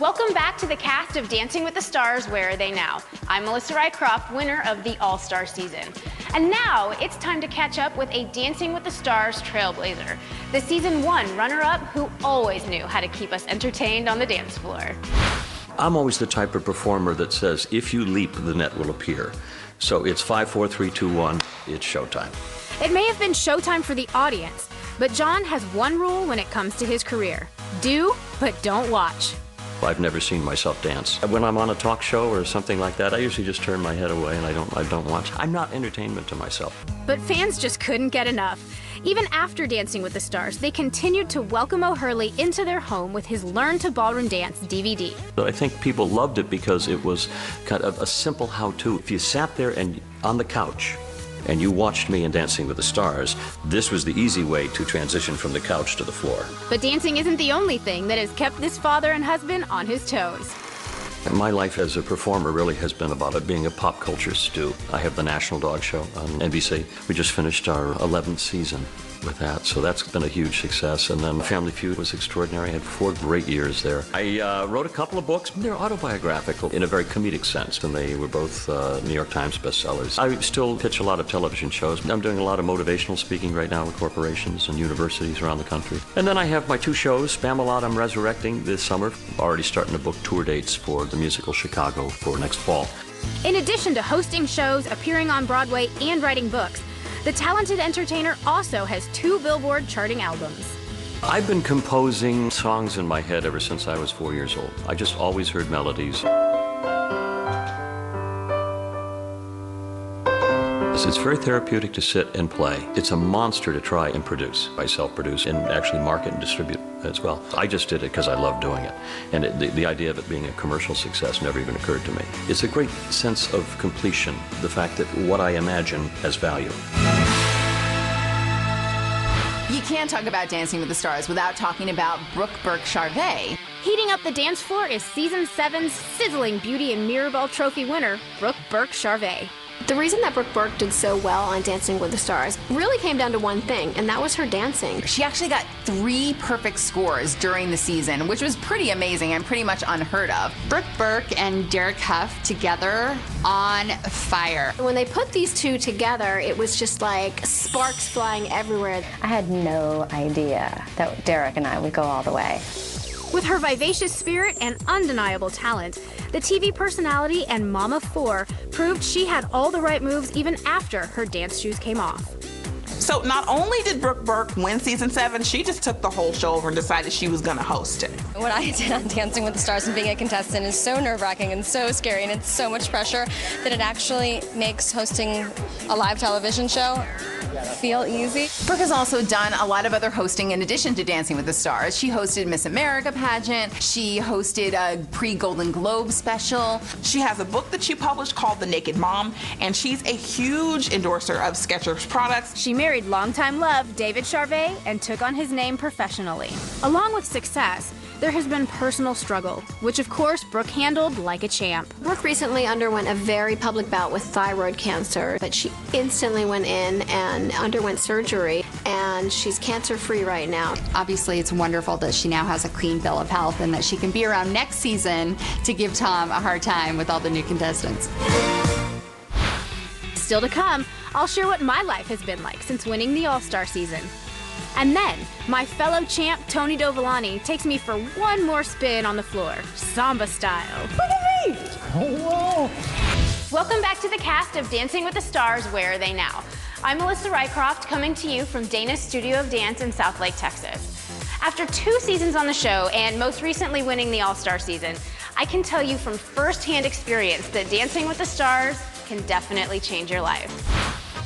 Welcome back to the cast of Dancing with the Stars, Where Are They Now? I'm Melissa Rycroft, winner of the All-Star season. And now it's time to catch up with a Dancing with the Stars trailblazer, the season 1 runner-up who always knew how to keep us entertained on the dance floor. I'm always the type of performer that says, if you leap, the net will appear. So it's 5, 4, 3, 2, 1, it's showtime. It may have been showtime for the audience, but John has one rule when it comes to his career. Do, but don't watch. I've never seen myself dance. When I'm on a talk show or something like that, I usually just turn my head away and I don't watch. I'm not entertainment to myself. But fans just couldn't get enough. Even after Dancing with the Stars, they continued to welcome O'Hurley into their home with his Learn to Ballroom Dance DVD. I think people loved it because it was kind of a simple how-to. If you sat there and on the couch and you watched me in Dancing with the Stars, this was the easy way to transition from the couch to the floor. But dancing isn't the only thing that has kept this father and husband on his toes. My life as a performer really has been about it being a pop culture stew. I have the National Dog Show on NBC. We just finished our 11th season with that, so that's been a huge success. And then Family Feud was extraordinary. I had 4 great years there. I wrote a couple of books. They're autobiographical in a very comedic sense, and they were both New York Times bestsellers. I still pitch a lot of television shows. I'm doing a lot of motivational speaking right now with corporations and universities around the country. And then I have my 2 shows, Spamalot I'm resurrecting this summer. Already starting to book tour dates for the musical Chicago for next fall. In addition to hosting shows, appearing on Broadway, and writing books, the talented entertainer also has 2 Billboard charting albums. I've been composing songs in my head ever since I was 4 years old. I just always heard melodies. It's very therapeutic to sit and play. It's a monster to try and produce. I self-produce and actually market and distribute as well. I just did it because I love doing it. And the idea of it being a commercial success never even occurred to me. It's a great sense of completion, the fact that what I imagine has value. You can't talk about Dancing with the Stars without talking about Brooke Burke-Charvet. Heating up the dance floor is Season 7's sizzling Beauty and Mirrorball Trophy winner, Brooke Burke-Charvet. The reason that Brooke Burke did so well on Dancing with the Stars really came down to one thing, and that was her dancing. She actually got 3 perfect scores during the season, which was pretty amazing and pretty much unheard of. Brooke Burke and Derek Huff together on fire. When they put these 2 together, it was just like sparks flying everywhere. I had no idea that Derek and I would go all the way. With her vivacious spirit and undeniable talent, the TV personality and Mama 4 proved she had all the right moves even after her dance shoes came off. So not only did Brooke Burke win Season 7, she just took the whole show over and decided she was going to host it. What I did on Dancing with the Stars and being a contestant is so nerve-wracking and so scary, and it's so much pressure that it actually makes hosting a live television show feel easy. Brooke has also done a lot of other hosting in addition to Dancing with the Stars. She hosted Miss America pageant. She hosted a pre-Golden Globe special. She has a book that she published called The Naked Mom, and she's a huge endorser of Skechers products. She married longtime love David Charvet and took on his name professionally. Along with success, there has been personal struggle, which of course Brooke handled like a champ. Brooke recently underwent a very public bout with thyroid cancer, but she instantly went in and underwent surgery, and she's cancer-free right now. Obviously, it's wonderful that she now has a clean bill of health and that she can be around next season to give Tom a hard time with all the new contestants. Still to come, I'll share what my life has been like since winning the All-Star season. And then, my fellow champ Tony Dovolani takes me for one more spin on the floor, samba style. Look at me! Oh, whoa! Welcome back to the cast of Dancing with the Stars, Where Are They Now? I'm Melissa Rycroft, coming to you from Dana's Studio of Dance in Southlake, Texas. After 2 seasons on the show, and most recently winning the All-Star season, I can tell you from first-hand experience that Dancing with the Stars can definitely change your life.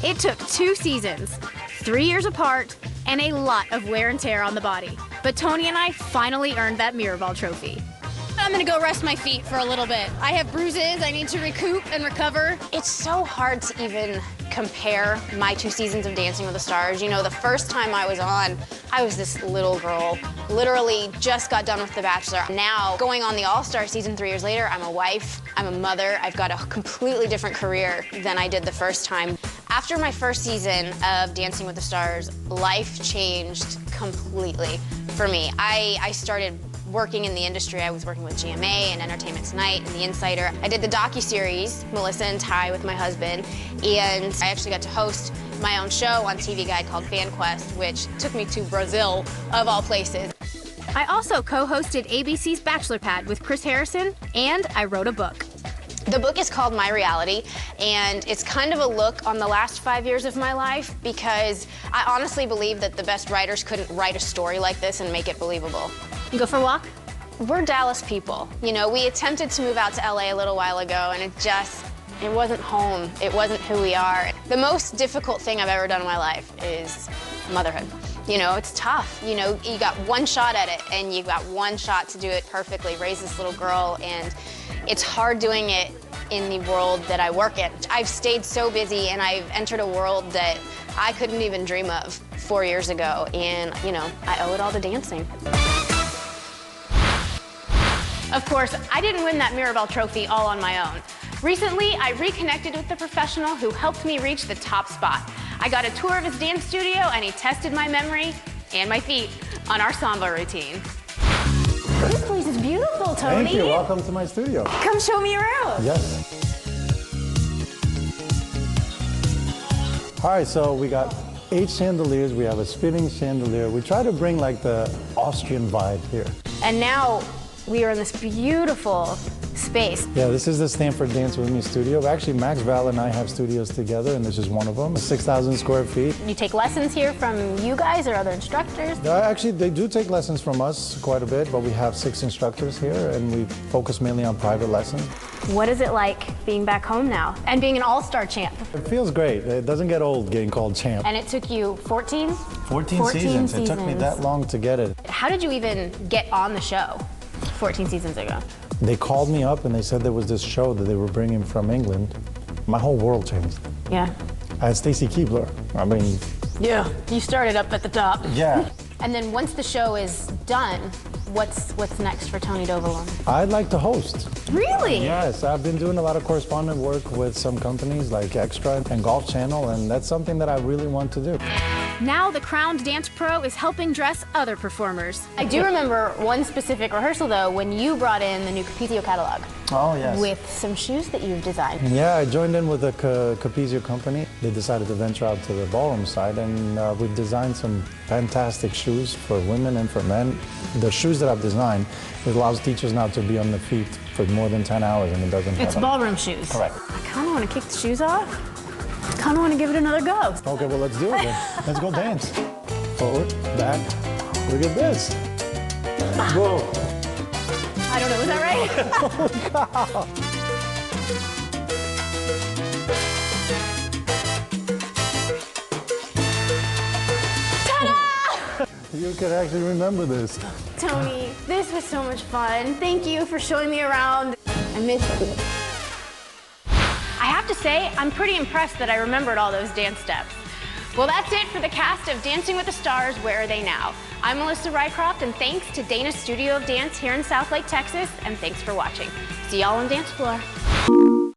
It took 2 seasons, 3 years apart, and a lot of wear and tear on the body. But Tony and I finally earned that Mirrorball trophy. I'm gonna go rest my feet for a little bit. I have bruises, I need to recoup and recover. It's so hard to even compare my 2 seasons of Dancing with the Stars. You know, the first time I was on, I was this little girl, literally just got done with The Bachelor. Now, going on the All-Star season 3 years later, I'm a wife, I'm a mother, I've got a completely different career than I did the first time. After my first season of Dancing with the Stars, life changed completely for me. I started working in the industry. I was working with GMA and Entertainment Tonight and The Insider. I did the docuseries, Melissa and Ty, with my husband, and I actually got to host my own show on TV Guide called Fan Quest, which took me to Brazil, of all places. I also co-hosted ABC's Bachelor Pad with Chris Harrison, and I wrote a book. The book is called My Reality, and it's kind of a look on the last 5 years of my life, because I honestly believe that the best writers couldn't write a story like this and make it believable. You go for a walk? We're Dallas people. You know, we attempted to move out to LA a little while ago, and it wasn't home. It wasn't who we are. The most difficult thing I've ever done in my life is motherhood. You know, it's tough. You know, you got one shot at it, and you got one shot to do it perfectly, raise this little girl, and it's hard doing it in the world that I work in. I've stayed so busy, and I've entered a world that I couldn't even dream of 4 years ago, and, you know, I owe it all to dancing. Of course, I didn't win that Mirabelle trophy all on my own. Recently, I reconnected with the professional who helped me reach the top spot. I got a tour of his dance studio, and he tested my memory and my feet on our samba routine. This place is beautiful, Tony. Thank you. Welcome to my studio. Come show me around. Yes. All right, so we got 8 chandeliers. We have a spinning chandelier. We try to bring like the Austrian vibe here. And now we are in this beautiful space. Yeah, this is the Stanford Dance With Me studio. Actually, Max Val and I have studios together, and this is one of them. 6,000 square feet. You take lessons here from you guys or other instructors? Actually, they do take lessons from us quite a bit, but we have 6 instructors here, and we focus mainly on private lessons. What is it like being back home now and being an all-star champ? It feels great. It doesn't get old getting called champ. And it took you 14 seasons. It took me that long to get it. How did you even get on the show 14 seasons ago? They called me up and they said there was this show that they were bringing from England. My whole world changed. Yeah. I had Stacy Keibler. I mean... Yeah, you started up at the top. Yeah. And then once the show is done, what's next for Tony Dovolani? I'd like to host. Really? Yes, I've been doing a lot of correspondent work with some companies like Extra and Golf Channel, and that's something that I really want to do. Now the crowned dance pro is helping dress other performers. I do remember one specific rehearsal, though, when you brought in the new Capizio catalog. Oh, yes. With some shoes that you've designed. Yeah, I joined in with the Capizio company. They decided to venture out to the ballroom side, and we've designed some fantastic shoes for women and for men. The shoes that I've designed, it allows teachers now to be on the feet for more than 10 hours, and it doesn't It's ballroom shoes. Correct. I kind of want to kick the shoes off. Kind of want to give it another go. Okay, well, let's do it then. Let's go dance. Forward, back. Look at this. Whoa. I don't know, is that right? Holy cow. Ta-da! You can actually remember this. Tony, this was so much fun. Thank you for showing me around. I missed you. I have to say, I'm pretty impressed that I remembered all those dance steps. Well, that's it for the cast of Dancing with the Stars, Where Are They Now? I'm Melissa Rycroft, and thanks to Dana's Studio of Dance here in Southlake, Texas, and thanks for watching. See y'all on the dance floor.